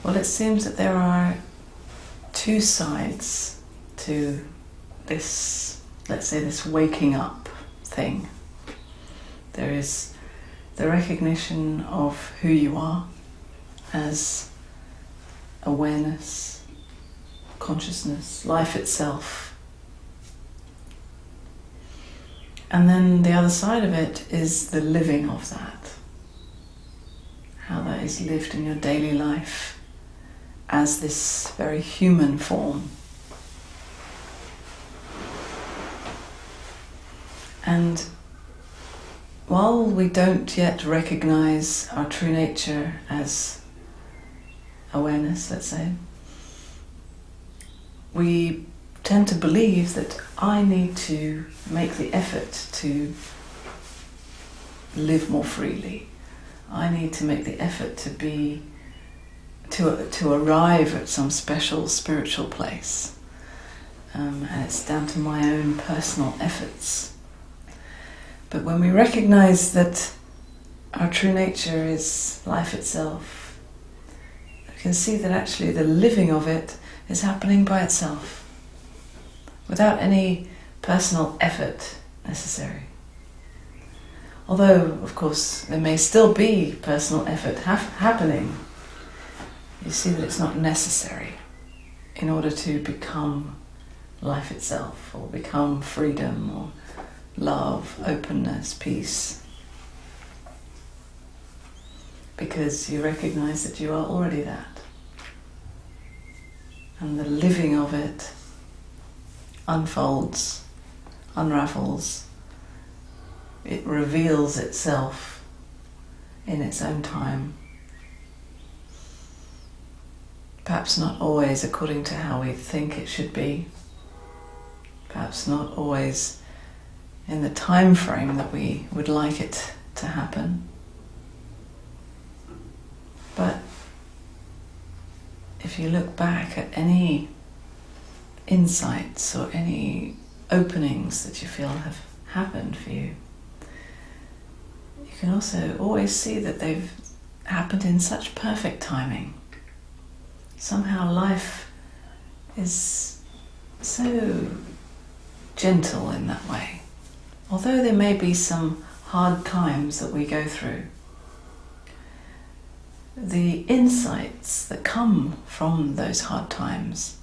Well, it seems that there are two sides to this, let's say, this waking up thing. There is the recognition of who you are as awareness, consciousness, life itself. And then the other side of it is the living of that. How that is lived in your daily life as this very human form. And while we don't yet recognize our true nature as awareness, let's say, we tend to believe that I need to make the effort to live more freely. I need to make the effort to arrive at some special spiritual place. And it's down to my own personal efforts. But when we recognize that our true nature is life itself, we can see that actually the living of it is happening by itself, without any personal effort necessary. Although, of course, there may still be personal effort happening, you see that it's not necessary in order to become life itself, or become freedom, or love, openness, peace. Because you recognize that you are already that. And the living of it unfolds, unravels. It reveals itself in its own time. Perhaps not always according to how we think it should be. Perhaps not always in the time frame that we would like it to happen. But if you look back at any insights or any openings that you feel have happened for you, you can also always see that they've happened in such perfect timing. Somehow life is so gentle in that way. Although there may be some hard times that we go through, the insights that come from those hard times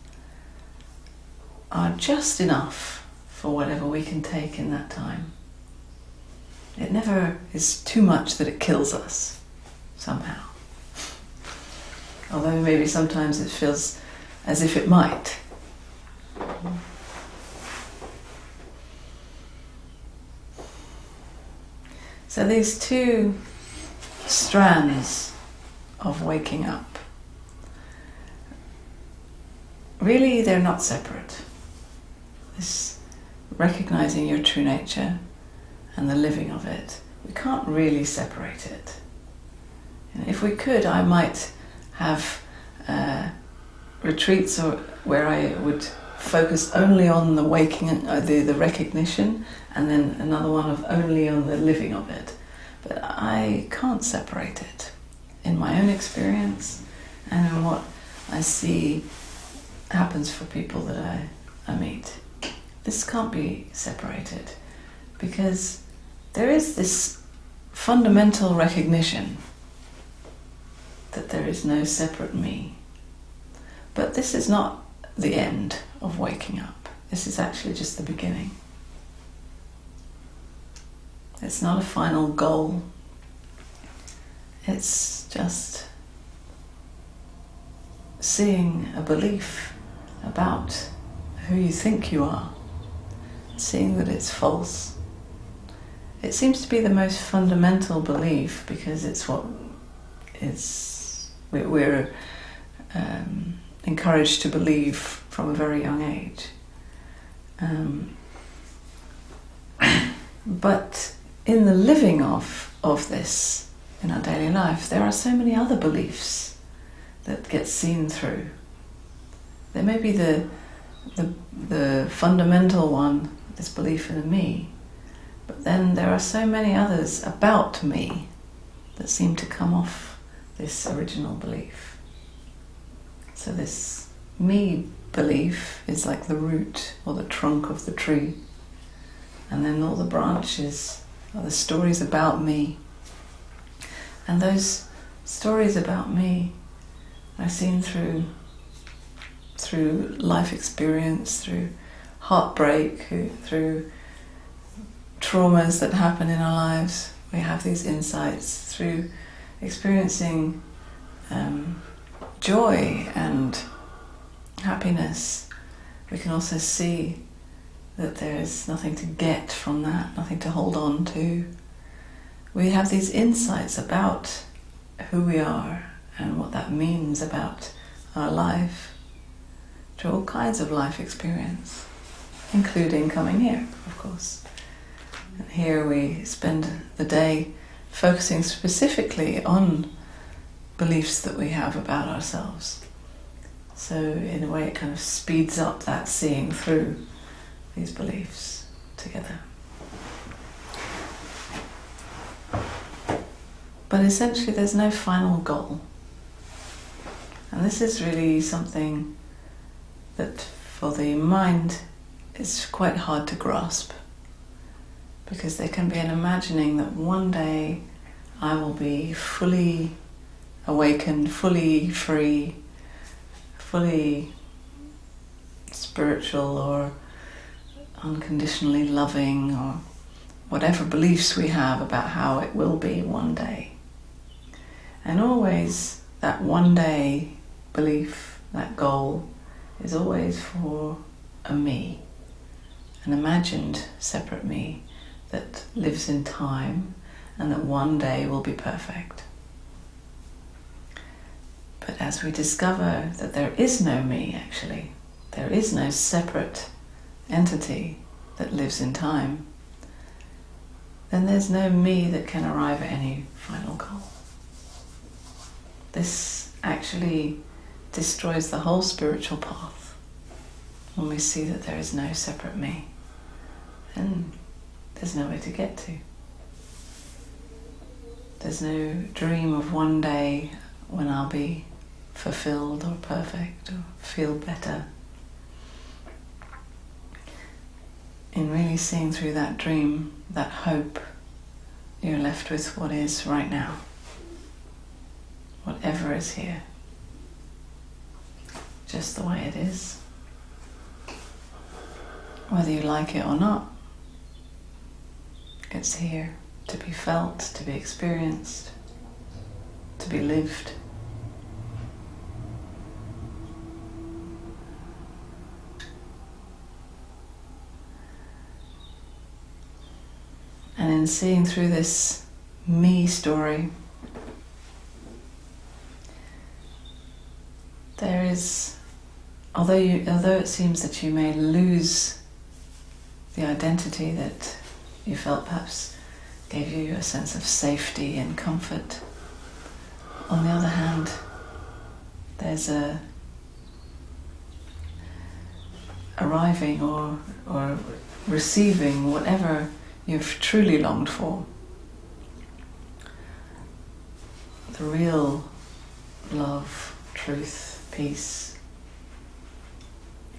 are just enough for whatever we can take in that time. It never is too much that it kills us, somehow. Although maybe sometimes it feels as if it might. So these two strands of waking up, really they're not separate. This recognizing your true nature and the living of it, we can't really separate it. And if we could, I might have retreats where I would focus only on the waking, the recognition, and then another one of only on the living of it. But I can't separate it in my own experience and in what I see happens for people that I meet. This can't be separated because there is this fundamental recognition that there is no separate me. But this is not the end of waking up. This is actually just the beginning. It's not a final goal. It's just seeing a belief about who you think you are, seeing that it's false. It seems to be the most fundamental belief because it's what we're encouraged to believe from a very young age. But in the living of this in our daily life, there are so many other beliefs that get seen through. There may be the fundamental one, this belief in a me, but then there are so many others about me that seem to come off this original belief. So this me belief is like the root or the trunk of the tree. And then all the branches are the stories about me. And those stories about me are seen through life experience, through heartbreak, through traumas that happen in our lives. We have these insights through experiencing joy and happiness. We can also see that there's nothing to get from that, nothing to hold on to. We have these insights about who we are and what that means about our life through all kinds of life experience, including coming here, of course. And here we spend the day focusing specifically on beliefs that we have about ourselves. So in a way it kind of speeds up that seeing through these beliefs together. But essentially there's no final goal. And this is really something that for the mind is quite hard to grasp, because there can be an imagining that one day I will be fully awakened, fully free, fully spiritual or unconditionally loving, or whatever beliefs we have about how it will be one day. And always that one day belief, that goal, is always for a me, an imagined separate me that lives in time and that one day will be perfect. But as we discover that there is no me, actually, there is no separate entity that lives in time, then there's no me that can arrive at any final goal. This actually destroys the whole spiritual path when we see that there is no separate me. Then there's nowhere to get to. There's no dream of one day when I'll be fulfilled or perfect or feel better. In really seeing through that dream, that hope, you're left with what is right now. Whatever is here. Just the way it is. Whether you like it or not, it's here to be felt, to be experienced, to be lived. And in seeing through this me story, there is, although it seems that you may lose the identity that you felt perhaps gave you a sense of safety and comfort, on the other hand, there's a arriving or receiving whatever you've truly longed for. The real love, truth, peace,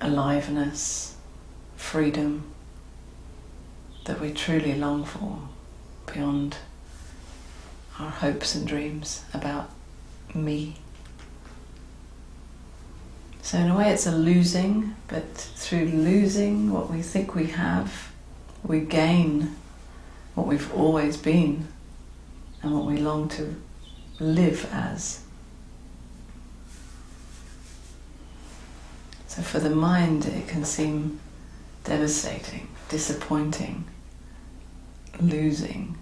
aliveness, freedom that we truly long for beyond our hopes and dreams about me. So in a way it's a losing, but through losing what we think we have, we gain what we've always been and what we long to live as. So for the mind it can seem devastating, disappointing, losing.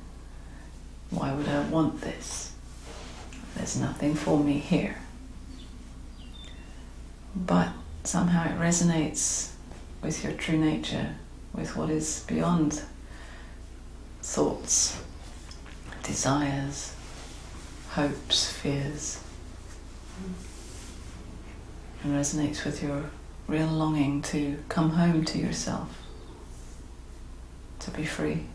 Why would I want this? There's nothing for me here. But somehow it resonates with your true nature, with what is beyond thoughts, desires, hopes, fears, and resonates with your real longing to come home to yourself, to be free.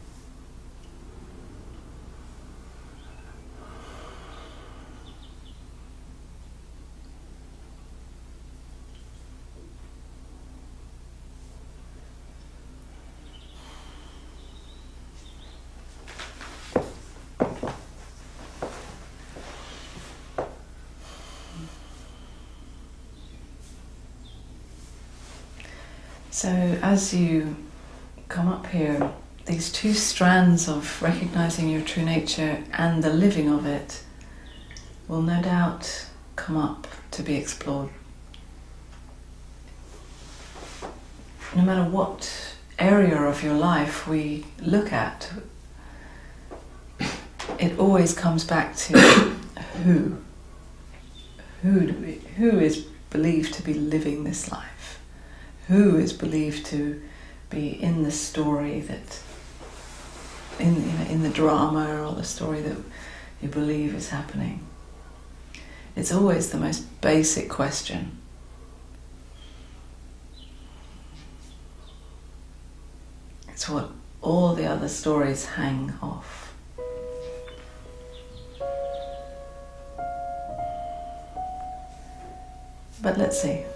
So as you come up here, these two strands of recognizing your true nature and the living of it will no doubt come up to be explored. No matter what area of your life we look at, it always comes back to who. Who is believed to be living this life? Who is believed to be in the story that, in the drama or the story that you believe is happening? It's always the most basic question. It's what all the other stories hang off. But let's see.